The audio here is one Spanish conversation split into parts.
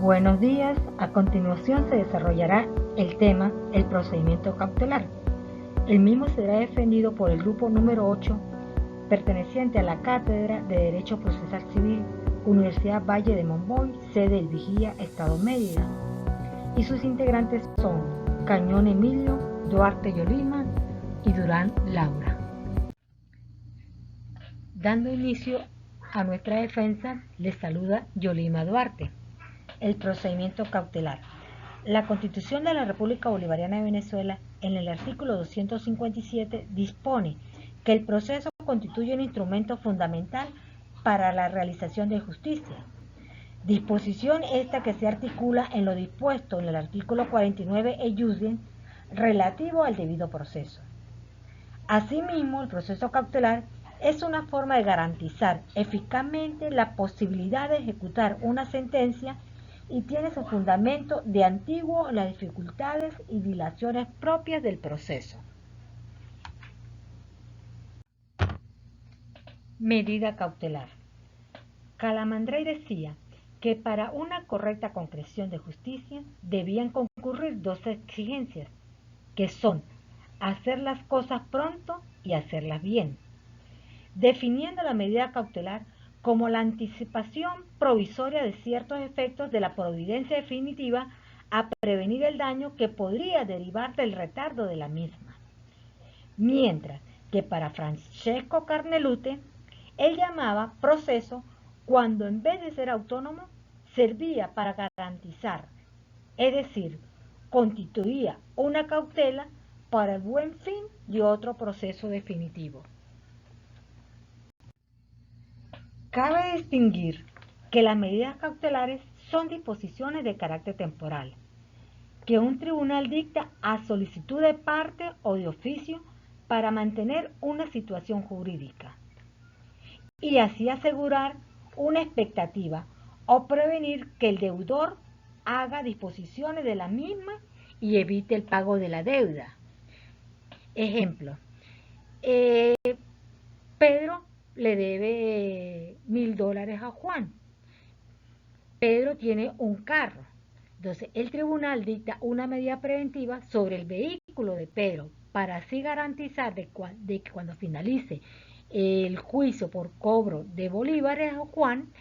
Buenos días, a continuación se desarrollará el tema el procedimiento cautelar. El mismo será defendido por el grupo número 8, perteneciente a la Cátedra de Derecho Procesal Civil, Universidad Valle de Monboy, sede El Vigía, Estado Mérida. Y sus integrantes son Cañón Emilio, Duarte Yolima y Durán Laura. Dando inicio a nuestra defensa, les saluda Yolima Duarte. El procedimiento cautelar. La Constitución de la República Bolivariana de Venezuela, en el artículo 257, dispone que el proceso constituye un instrumento fundamental para la realización de justicia. Disposición esta que se articula en lo dispuesto en el artículo 49 EJUDIEN relativo al debido proceso. Asimismo, el proceso cautelar es una forma de garantizar eficazmente la posibilidad de ejecutar una sentencia y tiene su fundamento de antiguo en las dificultades y dilaciones propias del proceso. Medida cautelar. Calamandrei decía que para una correcta concreción de justicia debían concurrir dos exigencias, que son hacer las cosas pronto y hacerlas bien, definiendo la medida cautelar como la anticipación provisoria de ciertos efectos de la providencia definitiva a prevenir el daño que podría derivar del retardo de la misma. Mientras que para Francesco Carnelute, él llamaba proceso cuando en vez de ser autónomo, servía para garantizar, es decir, constituía una cautela para el buen fin de otro proceso definitivo. Cabe distinguir que las medidas cautelares son disposiciones de carácter temporal, que un tribunal dicta a solicitud de parte o de oficio para mantener una situación jurídica y así asegurar una expectativa o prevenir que el deudor haga disposiciones de la misma y evite el pago de la deuda. Ejemplo, Pedro le debe $1000 a Juan. Pedro tiene un carro. Entonces, el tribunal dicta una medida preventiva sobre el vehículo de Pedro para así garantizar de que cuando finalice el juicio por cobro de bolívares a Juan,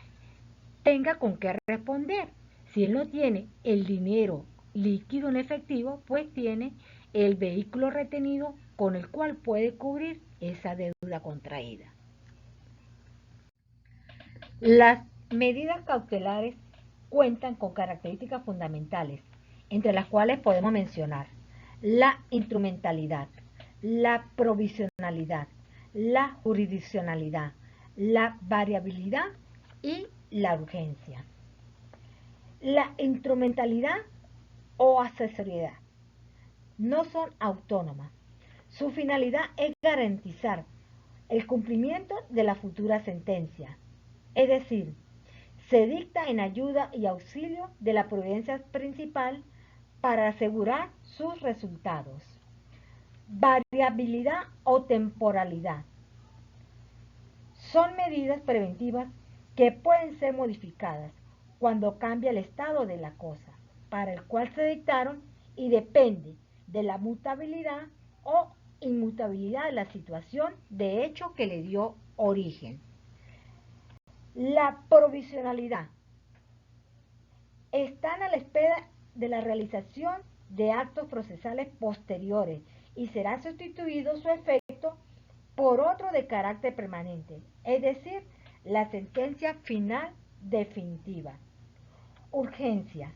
tenga con qué responder. Si él no tiene el dinero líquido en efectivo, pues tiene el vehículo retenido con el cual puede cubrir esa deuda contraída. Las medidas cautelares cuentan con características fundamentales, entre las cuales podemos mencionar la instrumentalidad, la provisionalidad, la jurisdiccionalidad, la variabilidad y la urgencia. La instrumentalidad o accesoriedad no son autónomas. Su finalidad es garantizar el cumplimiento de la futura sentencia, es decir, se dicta en ayuda y auxilio de la providencia principal para asegurar sus resultados. Variabilidad o temporalidad. Son medidas preventivas que pueden ser modificadas cuando cambia el estado de la cosa para el cual se dictaron y depende de la mutabilidad o inmutabilidad de la situación de hecho que le dio origen. La provisionalidad. Están a la espera de la realización de actos procesales posteriores y será sustituido su efecto por otro de carácter permanente, es decir, la sentencia final definitiva. Urgencia.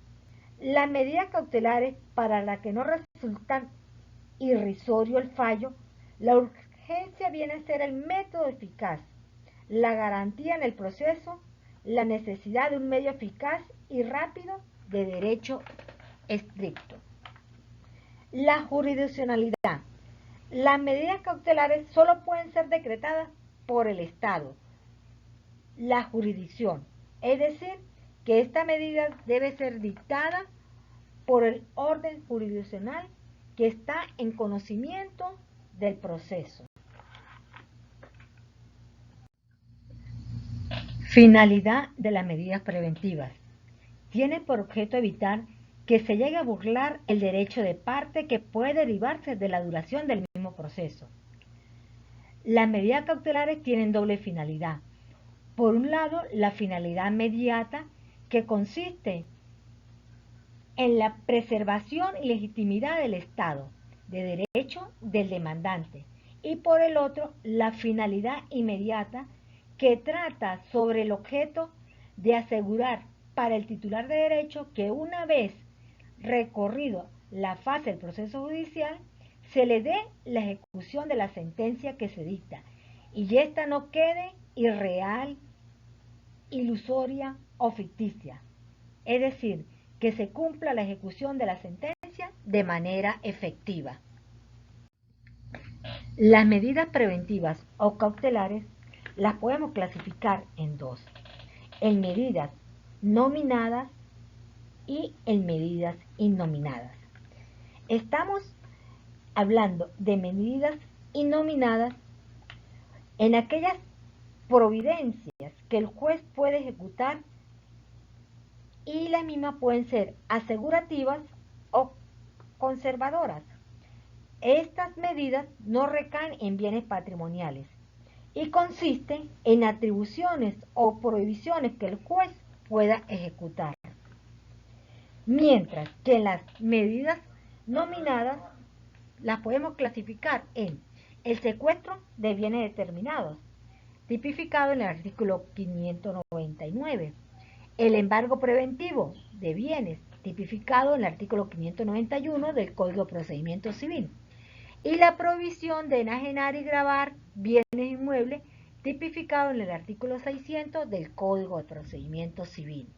Las medidas cautelares para las que no resultan irrisorio el fallo, la urgencia viene a ser el método eficaz, la garantía en el proceso, la necesidad de un medio eficaz y rápido de derecho estricto. La jurisdiccionalidad. Las medidas cautelares solo pueden ser decretadas por el Estado, la jurisdicción, es decir, que esta medida debe ser dictada por el orden jurisdiccional que está en conocimiento del proceso. Finalidad de las medidas preventivas. tiene por objeto evitar que se llegue a burlar el derecho de parte que puede derivarse de la duración del mismo proceso. Las medidas cautelares tienen doble finalidad. Por un lado, la finalidad inmediata, que consiste en la preservación y legitimidad del Estado de derecho del demandante, y por el otro, la finalidad inmediata, que trata sobre el objeto de asegurar para el titular de derecho que una vez recorrido la fase del proceso judicial, se le dé la ejecución de la sentencia que se dicta y ésta no quede irreal, ilusoria o ficticia. Es decir, que se cumpla la ejecución de la sentencia de manera efectiva. Las medidas preventivas o cautelares las podemos clasificar en dos: en medidas nominadas y en medidas innominadas. Estamos hablando de medidas innominadas en aquellas providencias que el juez puede ejecutar, y las mismas pueden ser asegurativas o conservadoras. Estas medidas no recaen en bienes patrimoniales y consisten en atribuciones o prohibiciones que el juez pueda ejecutar. Mientras que las medidas nominadas las podemos clasificar en el secuestro de bienes determinados, tipificado en el artículo 599, el embargo preventivo de bienes, tipificado en el artículo 591 del Código de Procedimiento Civil, y la prohibición de enajenar y gravar bienes inmuebles, tipificado en el artículo 600 del Código de Procedimiento Civil.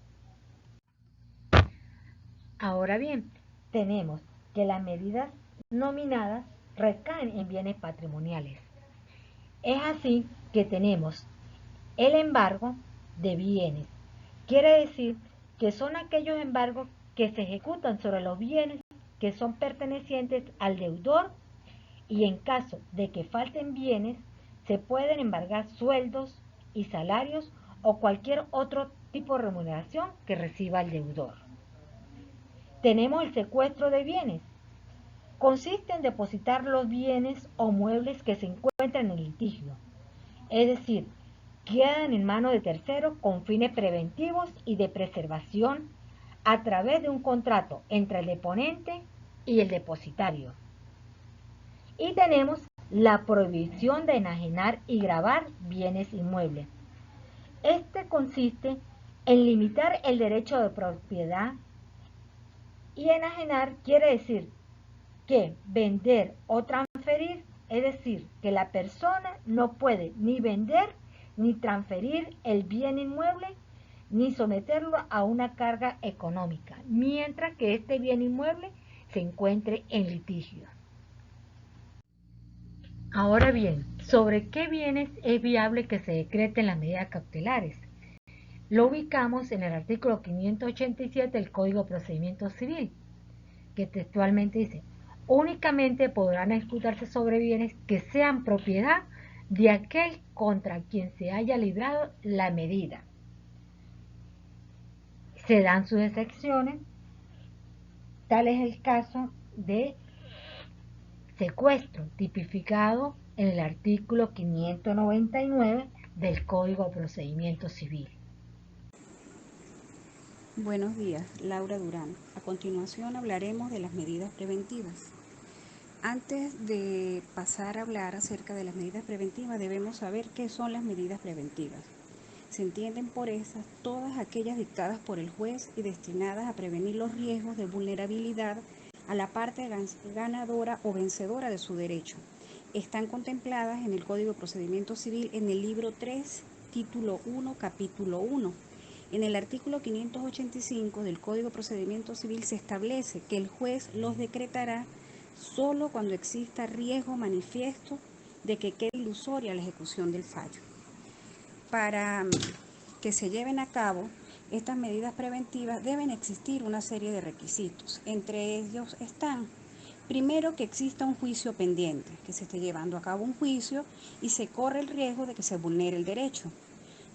Ahora bien, tenemos que las medidas nominadas recaen en bienes patrimoniales. Es así que tenemos el embargo de bienes. Quiere decir que son aquellos embargos que se ejecutan sobre los bienes que son pertenecientes al deudor, y en caso de que falten bienes, se pueden embargar sueldos y salarios o cualquier otro tipo de remuneración que reciba el deudor. Tenemos el secuestro de bienes. Consiste en depositar los bienes o muebles que se encuentran en litigio, es decir, quedan en manos de terceros con fines preventivos y de preservación a través de un contrato entre el deponente y el depositario. Y tenemos la prohibición de enajenar y gravar bienes inmuebles. Este consiste en limitar el derecho de propiedad, y enajenar quiere decir que vender o transferir, es decir, que la persona no puede ni vender ni transferir el bien inmueble ni someterlo a una carga económica, mientras que este bien inmueble se encuentre en litigio. Ahora bien, ¿sobre qué bienes es viable que se decreten las medidas cautelares? Lo ubicamos en el artículo 587 del Código de Procedimiento Civil, que textualmente dice: únicamente podrán ejecutarse sobre bienes que sean propiedad de aquel contra quien se haya librado la medida. Se dan sus excepciones, tal es el caso de secuestro, tipificado en el artículo 599 del Código de Procedimiento Civil. Buenos días, Laura Durán. A continuación hablaremos de las medidas preventivas. Antes de pasar a hablar acerca de las medidas preventivas, debemos saber qué son las medidas preventivas. Se entienden por esas todas aquellas dictadas por el juez y destinadas a prevenir los riesgos de vulnerabilidad a la parte ganadora o vencedora de su derecho. Están contempladas en el Código de Procedimiento Civil en el libro 3, título 1, capítulo 1. En el artículo 585 del Código de Procedimiento Civil se establece que el juez los decretará solo cuando exista riesgo manifiesto de que quede ilusoria la ejecución del fallo. Para que se lleven a cabo estas medidas preventivas deben existir una serie de requisitos. Entre ellos están: primero, que exista un juicio pendiente, que se esté llevando a cabo un juicio y se corre el riesgo de que se vulnere el derecho.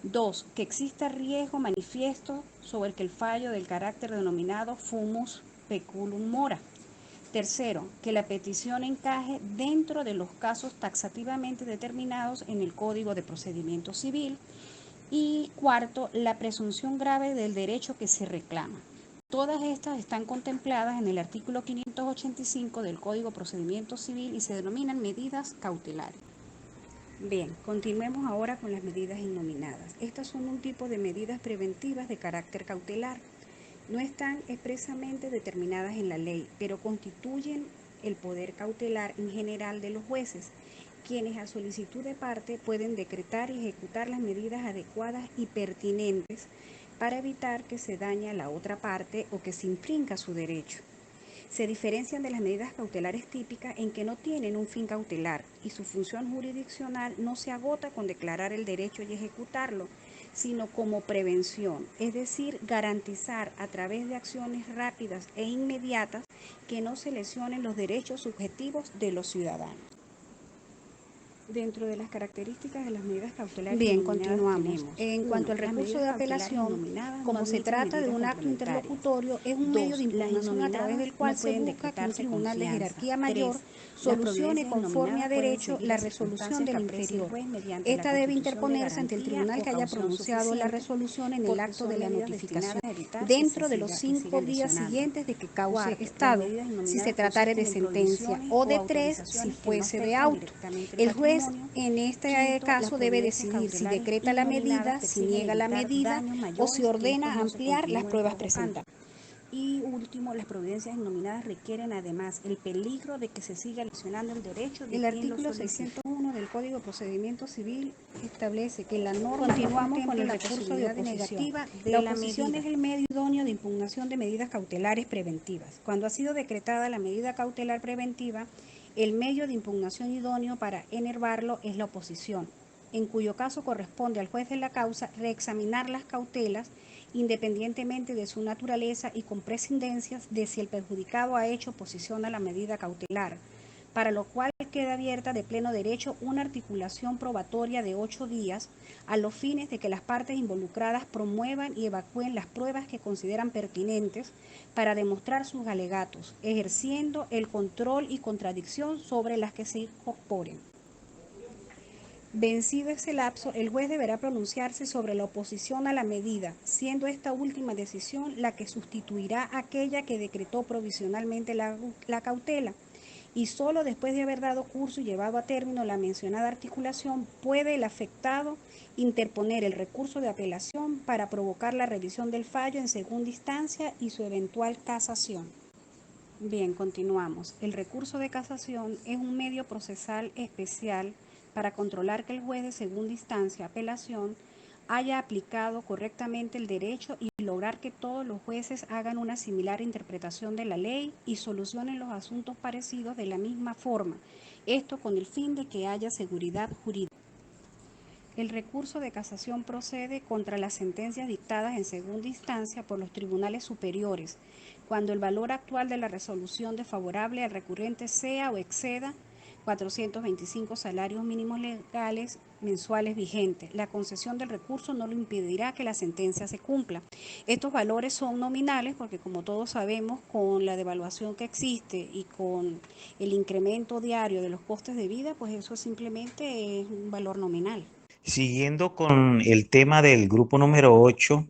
2. Que exista riesgo manifiesto sobre que el fallo del carácter denominado fumus peculum mora. Tercero, que la petición encaje dentro de los casos taxativamente determinados en el Código de Procedimiento Civil. Y cuarto, la presunción grave del derecho que se reclama. Todas estas están contempladas en el artículo 585 del Código de Procedimiento Civil y se denominan medidas cautelares. Bien, continuemos ahora con las medidas innominadas. Estas son un tipo de medidas preventivas de carácter cautelar. No están expresamente determinadas en la ley, pero constituyen el poder cautelar en general de los jueces, quienes a solicitud de parte pueden decretar y ejecutar las medidas adecuadas y pertinentes para evitar que se dañe a la otra parte o que se infrinja su derecho. Se diferencian de las medidas cautelares típicas en que no tienen un fin cautelar y su función jurisdiccional no se agota con declarar el derecho y ejecutarlo, sino como prevención, es decir, garantizar a través de acciones rápidas e inmediatas que no se lesionen los derechos subjetivos de los ciudadanos. Dentro de las características de las medidas cautelares Bien, innominadas continuamos. En cuanto al recurso de apelación, como se trata de un acto interlocutorio, es un medio de impugnación a través del cual se busca que un tribunal de jerarquía mayor solucione conforme a derecho la resolución del inferior. Esta debe interponerse ante el tribunal que haya pronunciado la resolución en el acto de la notificación dentro de los 5 días siguientes de que cause estado, si se tratare de sentencia, o de 3 si fuese de auto. El juez en este caso debe decidir si decreta la medida, si niega la medida o si ordena ampliar las pruebas presentadas. Y último, las providencias innominadas requieren además el peligro de que se siga lesionando el derecho de El quien artículo lo solicita. 601 del Código de Procedimiento Civil establece que la norma continuamos con el recurso de oposición. La oposición es el medio idóneo de impugnación de medidas cautelares preventivas. Cuando ha sido decretada la medida cautelar preventiva, el medio de impugnación idóneo para enervarlo es la oposición, en cuyo caso corresponde al juez de la causa reexaminar las cautelas independientemente de su naturaleza y con prescindencias de si el perjudicado ha hecho oposición a la medida cautelar, para lo cual queda abierta de pleno derecho una articulación probatoria de 8 días a los fines de que las partes involucradas promuevan y evacúen las pruebas que consideran pertinentes para demostrar sus alegatos, ejerciendo el control y contradicción sobre las que se incorporen. Vencido ese lapso, el juez deberá pronunciarse sobre la oposición a la medida, siendo esta última decisión la que sustituirá aquella que decretó provisionalmente la cautela, y solo después de haber dado curso y llevado a término la mencionada articulación puede el afectado interponer el recurso de apelación para provocar la revisión del fallo en segunda instancia y su eventual casación. Bien, continuamos. El recurso de casación es un medio procesal especial para controlar que el juez de segunda instancia, apelación, haya aplicado correctamente el derecho y lograr que todos los jueces hagan una similar interpretación de la ley y solucionen los asuntos parecidos de la misma forma, esto con el fin de que haya seguridad jurídica. El recurso de casación procede contra las sentencias dictadas en segunda instancia por los tribunales superiores, cuando el valor actual de la resolución desfavorable al recurrente sea o exceda 425 salarios mínimos legales mensuales vigentes. La concesión del recurso no lo impedirá que la sentencia se cumpla. Estos valores son nominales porque, como todos sabemos, con la devaluación que existe y con el incremento diario de los costes de vida, pues eso simplemente es un valor nominal. Siguiendo con el tema del grupo número 8,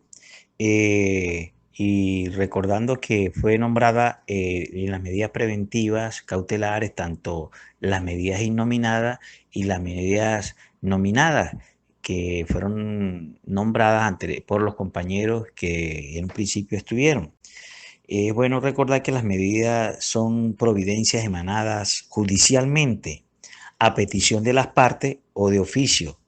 y recordando que fue nombrada en las medidas preventivas cautelares, tanto las medidas innominadas y las medidas nominadas, que fueron nombradas por los compañeros que en un principio estuvieron. Es bueno recordar que las medidas son providencias emanadas judicialmente a petición de las partes o de oficio,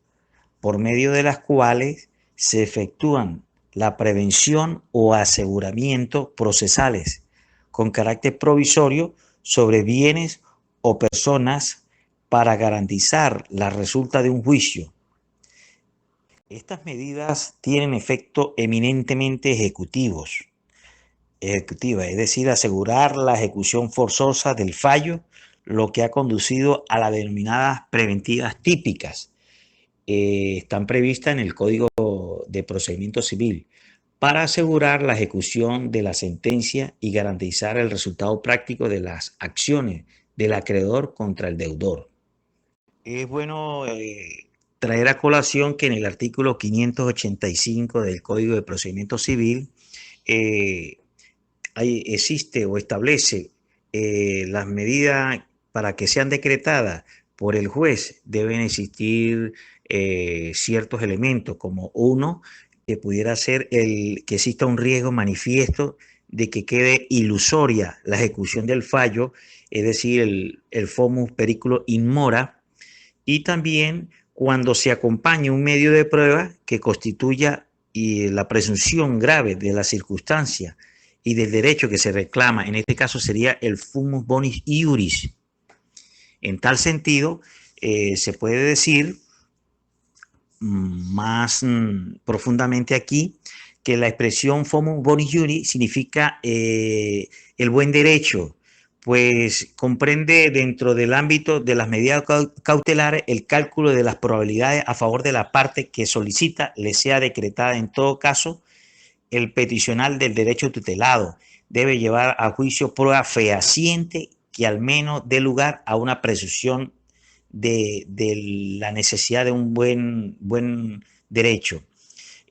por medio de las cuales se efectúan la prevención o aseguramiento procesales con carácter provisorio sobre bienes o personas para garantizar la resulta de un juicio. Estas medidas tienen efecto eminentemente ejecutiva, es decir, asegurar la ejecución forzosa del fallo, lo que ha conducido a las denominadas preventivas típicas. Están previstas en el Código de procedimiento civil para asegurar la ejecución de la sentencia y garantizar el resultado práctico de las acciones del acreedor contra el deudor. Es bueno traer a colación que en el artículo 585 del Código de Procedimiento Civil existe o establece las medidas para que sean decretadas por el juez. Deben existir ciertos elementos, como uno, que pudiera ser que exista un riesgo manifiesto de que quede ilusoria la ejecución del fallo, es decir, el fomus periculo in mora, y también cuando se acompañe un medio de prueba que constituya la presunción grave de la circunstancia y del derecho que se reclama. En este caso sería el fumus bonis iuris. En tal sentido, se puede decir más profundamente aquí que la expresión fumus bonis iuris significa el buen derecho, pues comprende dentro del ámbito de las medidas cautelares el cálculo de las probabilidades a favor de la parte que solicita le sea decretada. En todo caso, el peticional del derecho tutelado debe llevar a juicio prueba fehaciente que al menos dé lugar a una presunción de la necesidad de un buen derecho.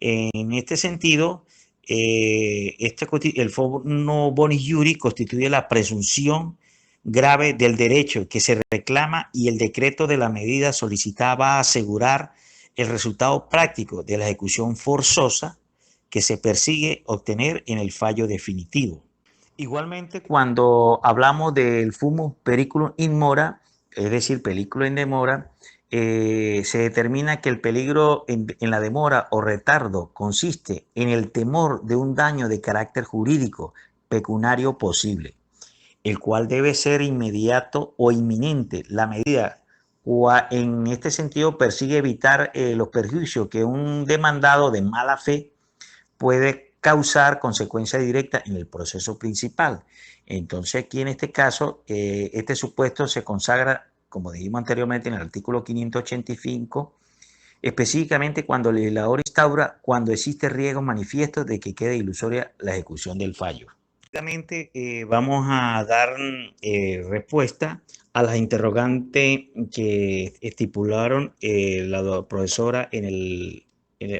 En este sentido, el fono bonis iuris constituye la presunción grave del derecho que se reclama y el decreto de la medida solicitada va a asegurar el resultado práctico de la ejecución forzosa que se persigue obtener en el fallo definitivo. Igualmente, cuando hablamos del fumus periculum in mora, es decir, película en demora, se determina que el peligro en la demora o retardo consiste en el temor de un daño de carácter jurídico pecuniario posible, el cual debe ser inmediato o inminente. La medida en este sentido persigue evitar los perjuicios que un demandado de mala fe puede causar consecuencia directa en el proceso principal. Entonces, aquí en este caso, este supuesto se consagra, como dijimos anteriormente, en el artículo 585, específicamente cuando el legislador instaura cuando existe riesgo manifiesto de que quede ilusoria la ejecución del fallo. Obviamente, vamos a dar respuesta a las interrogantes que estipularon la profesora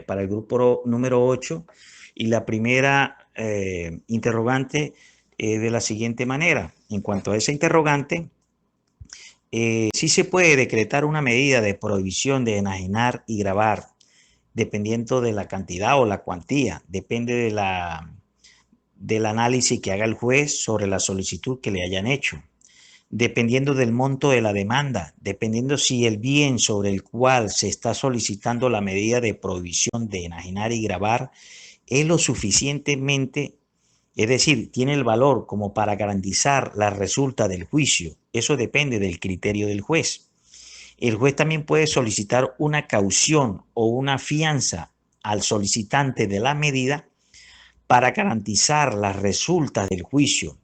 para el grupo número 8, y la primera interrogante de la siguiente manera. En cuanto a esa interrogante, sí se puede decretar una medida de prohibición de enajenar y gravar, dependiendo de la cantidad o la cuantía, depende del análisis que haga el juez sobre la solicitud que le hayan hecho, dependiendo del monto de la demanda, dependiendo si el bien sobre el cual se está solicitando la medida de prohibición de enajenar y gravar es lo suficientemente, es decir, tiene el valor como para garantizar la resulta del juicio. Eso depende del criterio del juez. El juez también puede solicitar una caución o una fianza al solicitante de la medida para garantizar las resultas del juicio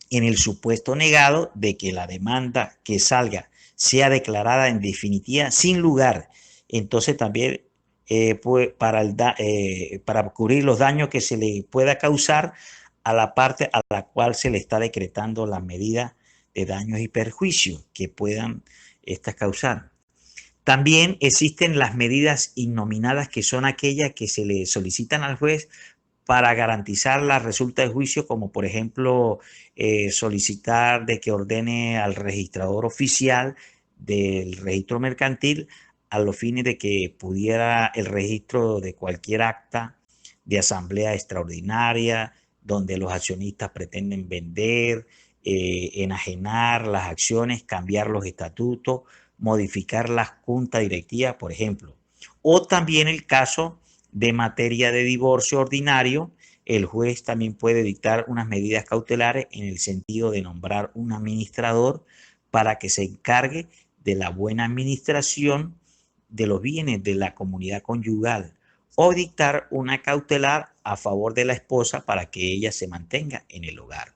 en el supuesto negado de que la demanda que salga sea declarada en definitiva sin lugar. Entonces también para cubrir los daños que se le pueda causar a la parte a la cual se le está decretando la medida de daños y perjuicios que puedan estas causar. También existen las medidas innominadas, que son aquellas que se le solicitan al juez para garantizar la resulta de juicio, como por ejemplo solicitar de que ordene al registrador oficial del registro mercantil a los fines de que pudiera el registro de cualquier acta de asamblea extraordinaria donde los accionistas pretenden vender, enajenar las acciones, cambiar los estatutos, modificar las juntas directivas, por ejemplo. O también el caso de materia de divorcio ordinario, el juez también puede dictar unas medidas cautelares en el sentido de nombrar un administrador para que se encargue de la buena administración de los bienes de la comunidad conyugal, o dictar una cautelar a favor de la esposa para que ella se mantenga en el hogar.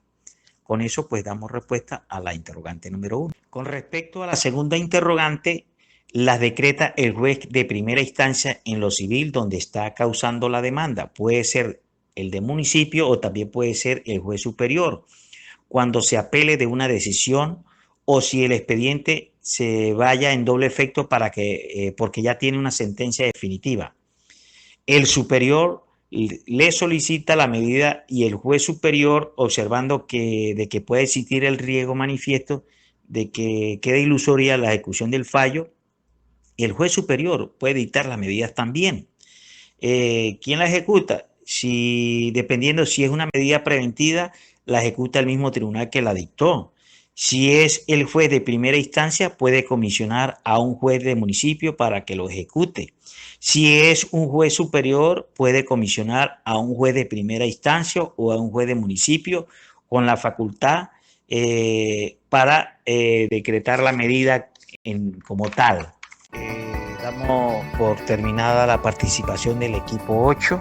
Con eso pues damos respuesta a la interrogante número 1. Con respecto a la segunda interrogante, las decreta el juez de primera instancia en lo civil donde está causando la demanda. Puede ser el de municipio o también puede ser el juez superior. Cuando se apele de una decisión o si el expediente se vaya en doble efecto porque ya tiene una sentencia definitiva. El superior le solicita la medida y el juez superior, observando de que puede existir el riesgo manifiesto de que quede ilusoria la ejecución del fallo, el juez superior puede dictar las medidas también. ¿Quién la ejecuta? Dependiendo si es una medida preventiva, la ejecuta el mismo tribunal que la dictó. Si es el juez de primera instancia, puede comisionar a un juez de municipio para que lo ejecute. Si es un juez superior, puede comisionar a un juez de primera instancia o a un juez de municipio con la facultad para decretar la medida como tal. Damos por terminada la participación del equipo 8.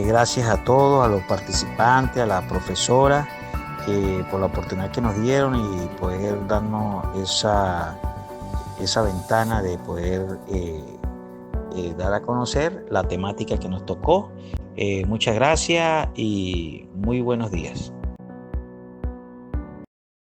Gracias a todos, a los participantes, a la profesora, por la oportunidad que nos dieron y poder darnos esa ventana de poder dar a conocer la temática que nos tocó. Muchas gracias y muy buenos días.